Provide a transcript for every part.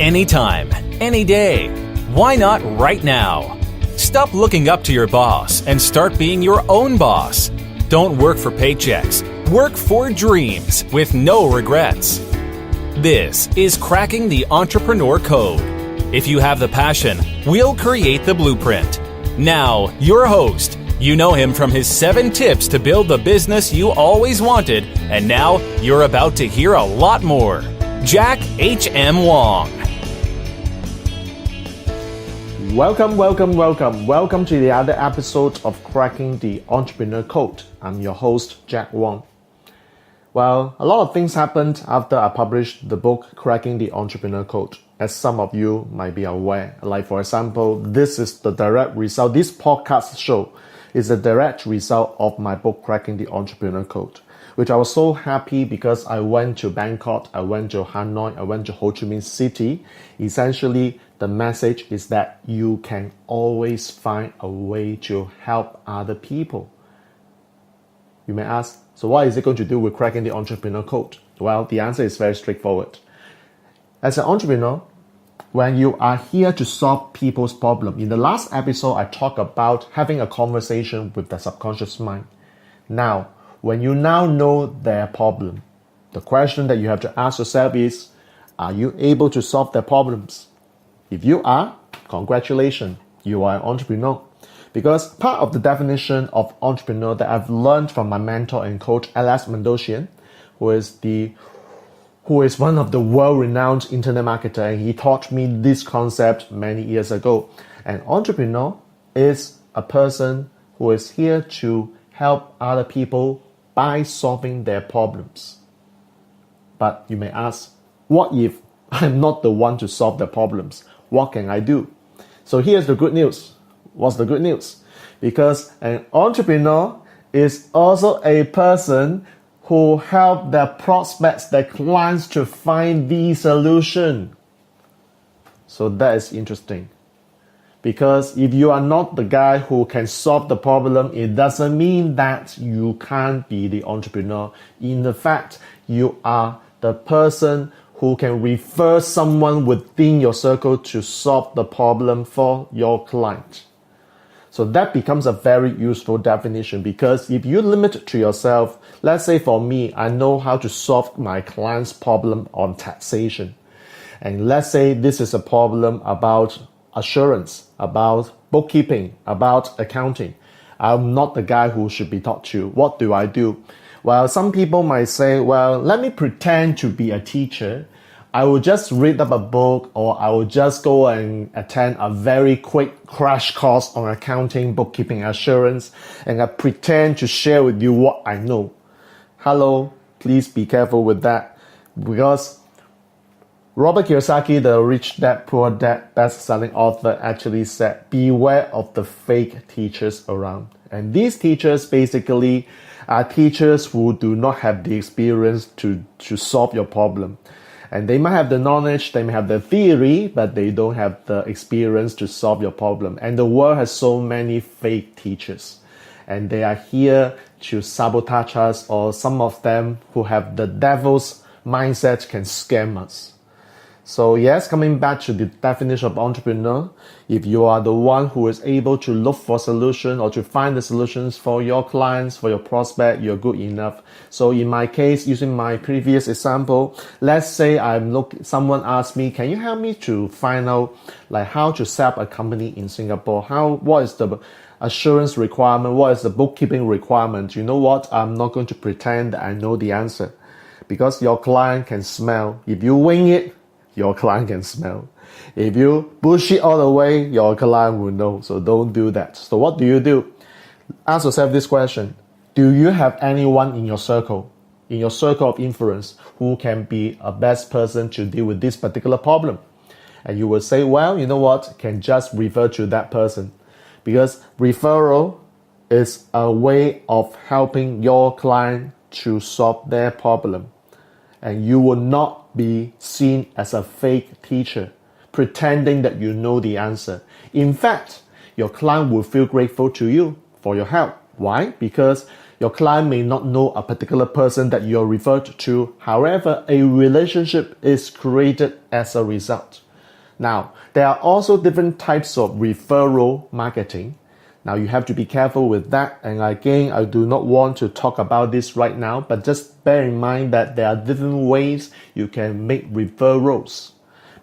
anytime, any day. Why not right now? Stop looking up to your boss and start being your own boss. Don't work for paychecks. Work for dreams with no regrets. This is Cracking the Entrepreneur Code. If you have the passion, we'll create the blueprint. Now, your host. You know him from his 7 tips to build the business you always wanted, and now you're about to hear a lot more. Jack H.M. Wong. Welcome to the other episode of Cracking the Entrepreneur Code. I'm your host, Jack Wong. Well, a lot of things happened after I published the book Cracking the Entrepreneur Code. As some of you might be aware, like for example, this is the direct result. This podcast show is a direct result of my book Cracking the Entrepreneur Code, which I was so happy because I went to Bangkok, I went to Hanoi, I went to Ho Chi Minh City. Essentially, the message is that you can always find a way to help other people. You may ask, so what is it going to do with Cracking the Entrepreneur Code? Well, the answer is very straightforward. As an entrepreneur, when you are here to solve people's problem, in the last episode, I talked about having a conversation with the subconscious mind. Now, when you now know their problem, the question that you have to ask yourself is, are you able to solve their problems? If you are, congratulations, you are an entrepreneur. Because part of the definition of entrepreneur that I've learned from my mentor and coach, Mandossian, who is one of the world-renowned internet marketer, and he taught me this concept many years ago. An entrepreneur is a person who is here to help other people by solving their problems. But you may ask, what if I'm not the one to solve the problems? What can I do? So here's the good news. What's the good news? Because an entrepreneur is also a person who help their prospects, their clients to find the solution. So that is interesting. Because if you are not the guy who can solve the problem, it doesn't mean that you can't be the entrepreneur. In fact, you are the person who can refer someone within your circle to solve the problem for your client. So that becomes a very useful definition, because if you limit it to yourself, let's say for me, I know how to solve my client's problem on taxation. And let's say this is a problem about assurance, about bookkeeping, about accounting. I'm not the guy who should be taught to. What do I do? Well, some people might say, well, let me pretend to be a teacher. I will just read up a book, or I will just go and attend a very quick crash course on accounting, bookkeeping, assurance, and I pretend to share with you what I know. Hello, please be careful with that, because Robert Kiyosaki, the Rich Dad Poor Dad best-selling author, actually said, beware of the fake teachers around. And these teachers basically are teachers who do not have the experience to solve your problem. And they might have the knowledge, they may have the theory, but they don't have the experience to solve your problem. And the world has so many fake teachers. And they are here to sabotage us, or some of them who have the devil's mindset can scam us. So yes, coming back to the definition of entrepreneur, if you are the one who is able to look for solution or to find the solutions for your clients, for your prospect, you're good enough. So in my case, using my previous example, let's say someone asked me, can you help me to find out like how to set up a company in Singapore? What is the assurance requirement? What is the bookkeeping requirement? You know what? I'm not going to pretend that I know the answer, because your client can smell. If you wing it, your client can smell. If you bullshit all the way, your client will know. So don't do that. So what do you do? Ask yourself this question. Do you have anyone in your circle of influence, who can be a best person to deal with this particular problem? And you will say, well, you know what? Can just refer to that person. Because referral is a way of helping your client to solve their problem. And you will not be seen as a fake teacher, pretending that you know the answer. In fact, your client will feel grateful to you for your help. Why? Because your client may not know a particular person that you're referred to. However, a relationship is created as a result. Now, there are also different types of referral marketing. Now, you have to be careful with that. And again, I do not want to talk about this right now, but just bear in mind that there are different ways you can make referrals,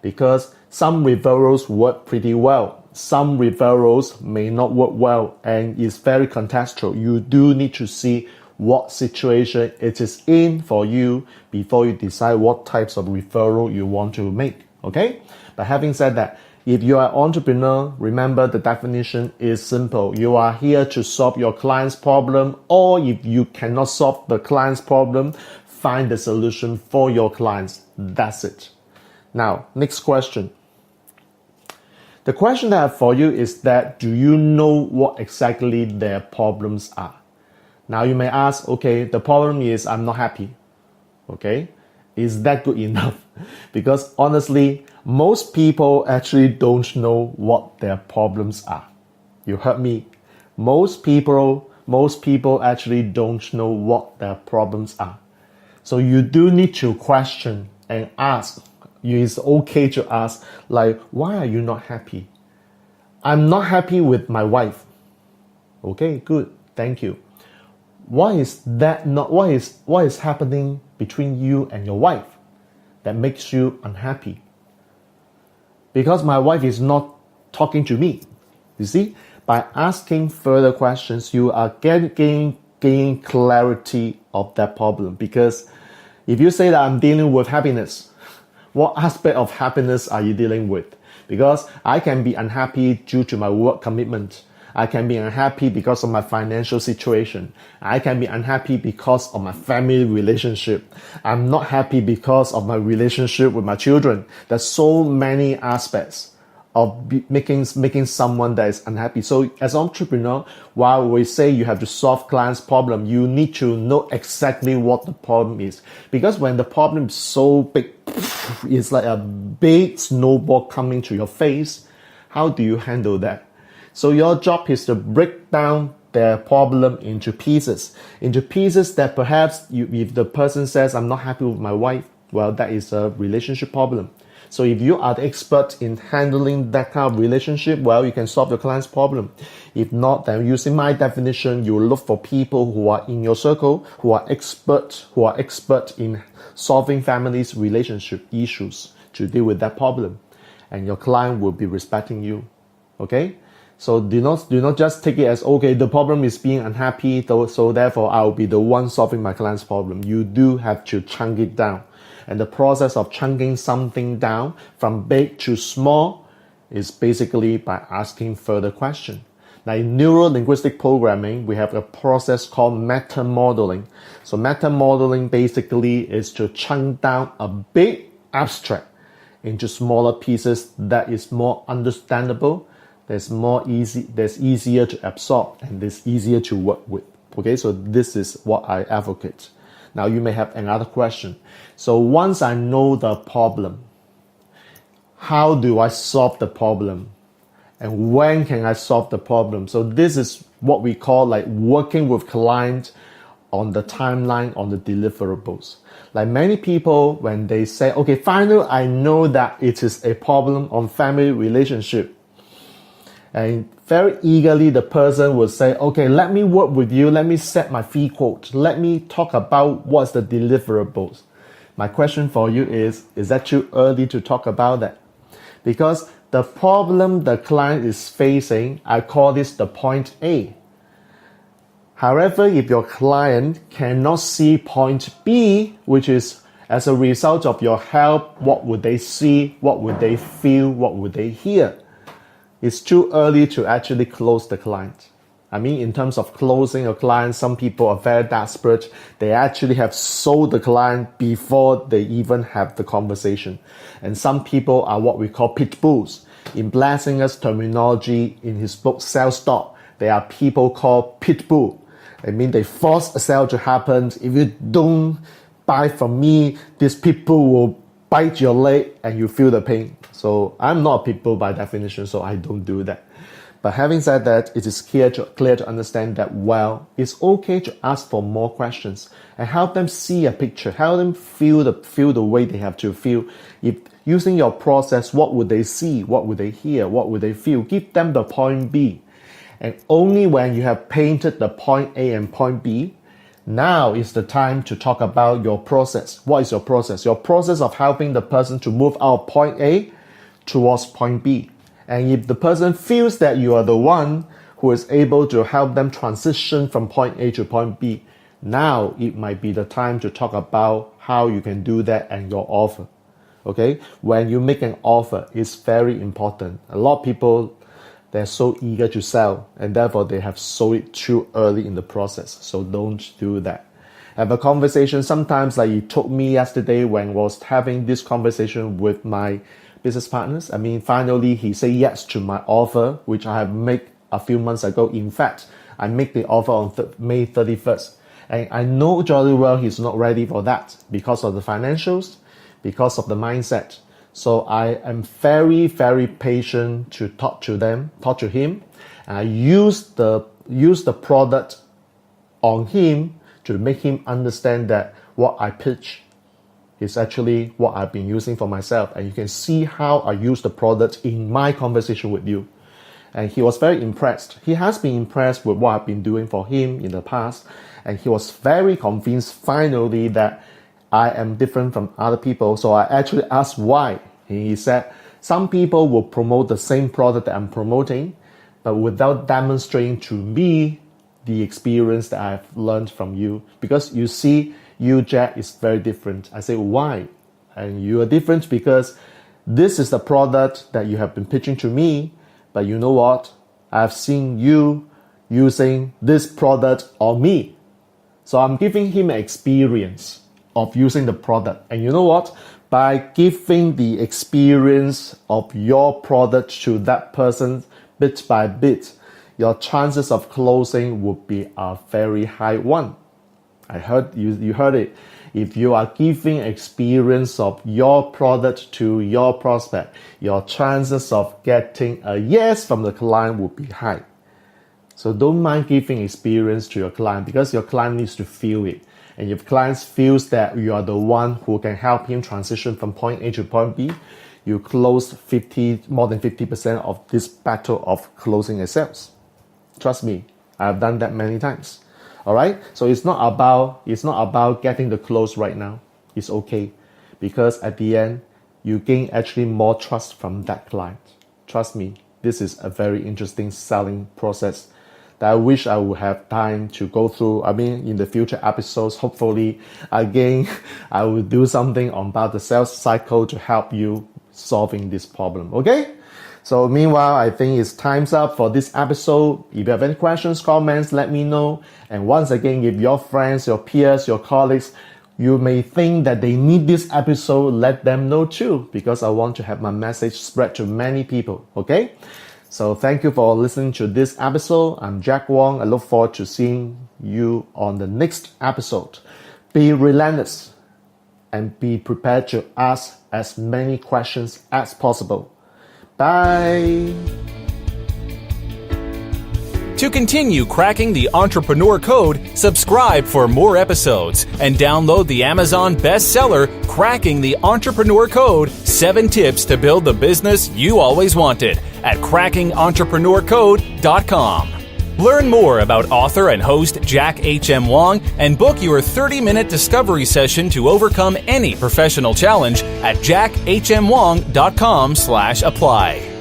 because some referrals work pretty well. Some referrals may not work well, and it's very contextual. You do need to see what situation it is in for you before you decide what types of referral you want to make, okay? But having said that, if you are an entrepreneur, remember the definition is simple. You are here to solve your client's problem, or if you cannot solve the client's problem, find the solution for your clients. That's it. Now, next question. The question I have for you is that, do you know what exactly their problems are? Now you may ask, okay, the problem is I'm not happy. Okay, is that good enough? Because honestly, most people actually don't know what their problems are. You heard me. Most people actually don't know what their problems are. So you do need to question and ask. It's okay to ask, like, why are you not happy? I'm not happy with my wife. Okay, good. Thank you. What is happening between you and your wife that makes you unhappy? Because my wife is not talking to me. You see, by asking further questions, you are gaining clarity of that problem. Because if you say that I'm dealing with happiness, what aspect of happiness are you dealing with? Because I can be unhappy due to my work commitment. I can be unhappy because of my financial situation. I can be unhappy because of my family relationship. I'm not happy because of my relationship with my children. There's so many aspects of making someone that is unhappy. So as an entrepreneur, while we say you have to solve clients' problem, you need to know exactly what the problem is. Because when the problem is so big, it's like a big snowball coming to your face. How do you handle that? So your job is to break down their problem into pieces that perhaps if the person says, I'm not happy with my wife, well, that is a relationship problem. So if you are the expert in handling that kind of relationship, well, you can solve your client's problem. If not, then using my definition, you look for people who are in your circle, who are expert in solving families' relationship issues to deal with that problem. And your client will be respecting you. Okay? So do not just take it as, okay, the problem is being unhappy, so therefore I'll be the one solving my client's problem. You do have to chunk it down. And the process of chunking something down from big to small is basically by asking further questions. Now in neuro-linguistic programming, we have a process called meta-modeling. So meta-modeling basically is to chunk down a big abstract into smaller pieces that is more understandable, that's easier to absorb, and that's easier to work with. Okay, so this is what I advocate. Now you may have another question. So once I know the problem, how do I solve the problem? And when can I solve the problem? So this is what we call like working with clients on the timeline, on the deliverables. Like many people, when they say, okay, finally I know that it is a problem on family relationship, and very eagerly the person will say, okay, let me work with you, let me set my fee quote, let me talk about what's the deliverables. My question for you is that too early to talk about that? Because the problem the client is facing, I call this the point A. However, if your client cannot see point B, which is as a result of your help, what would they see, what would they feel, what would they hear? It's too early to actually close the client. I mean, in terms of closing a client, some people are very desperate. They actually have sold the client before they even have the conversation. And some people are what we call pit bulls. In Blassinger's terminology, in his book, Sell Stop, there are people called pit bull. I mean, they force a sale to happen. If you don't buy from me, this pit bull will bite your leg and you feel the pain. So I'm not a pit bull by definition, so I don't do that. But having said that, it is clear to understand that, well, it's okay to ask for more questions and help them see a picture, help them feel the way they have to feel. If Using your process, what would they see? What would they hear? What would they feel? Give them the point B. And only when you have painted the point A and point B, now is the time to talk about your process. What is your process? Your process of helping the person to move out of point A towards point B. And if the person feels that you are the one who is able to help them transition from point A to point B, now it might be the time to talk about how you can do that and your offer. Okay? When you make an offer, it's very important. A lot of people, they're so eager to sell, and therefore they have sold it too early in the process. So don't do that. Have a conversation. Sometimes, like it took me yesterday when I was having this conversation with my business partners. I mean, finally he said yes to my offer, which I have made a few months ago. In fact, I made the offer on May 31st. And I know jolly well he's not ready for that because of the financials, because of the mindset. So I am very, very patient to talk to him. And I use the product on him to make him understand that what I pitch is actually what I've been using for myself. And you can see how I use the product in my conversation with you. And he was very impressed. He has been impressed with what I've been doing for him in the past. And he was very convinced finally that I am different from other people. So I actually asked why. He said, some people will promote the same product that I'm promoting, but without demonstrating to me the experience that I've learned from you. Because you see, you, Jack, is very different. I say, why? And you are different because this is the product that you have been pitching to me, but you know what? I've seen you using this product on me. So I'm giving him an experience of using the product. And you know what? By giving the experience of your product to that person bit by bit, your chances of closing would be a very high one. I heard you heard it. If you are giving experience of your product to your prospect, your chances of getting a yes from the client would be high. So don't mind giving experience to your client because your client needs to feel it. And if client feels that you are the one who can help him transition from point A to point B, you close more than 50% of this battle of closing a sales. Trust me, I've done that many times. All right. So it's not about getting the close right now. It's okay, because at the end you gain actually more trust from that client. Trust me, this is a very interesting selling process that I wish I would have time to go through. I mean, in the future episodes, hopefully, again, I will do something about the sales cycle to help you solving this problem. Okay? So meanwhile, I think it's time's up for this episode. If you have any questions, comments, let me know. And once again, if your friends, your peers, your colleagues, you may think that they need this episode, let them know too, because I want to have my message spread to many people. Okay? So thank you for listening to this episode. I'm Jack Wong. I look forward to seeing you on the next episode. Be relentless and be prepared to ask as many questions as possible. Bye. To continue cracking the entrepreneur code, subscribe for more episodes and download the Amazon bestseller, Cracking the Entrepreneur Code, 7 Tips to Build the Business You Always Wanted at crackingentrepreneur.com. Learn more about author and host Jack H.M. Wong and book your 30-minute discovery session to overcome any professional challenge at jackhmwong.com/apply.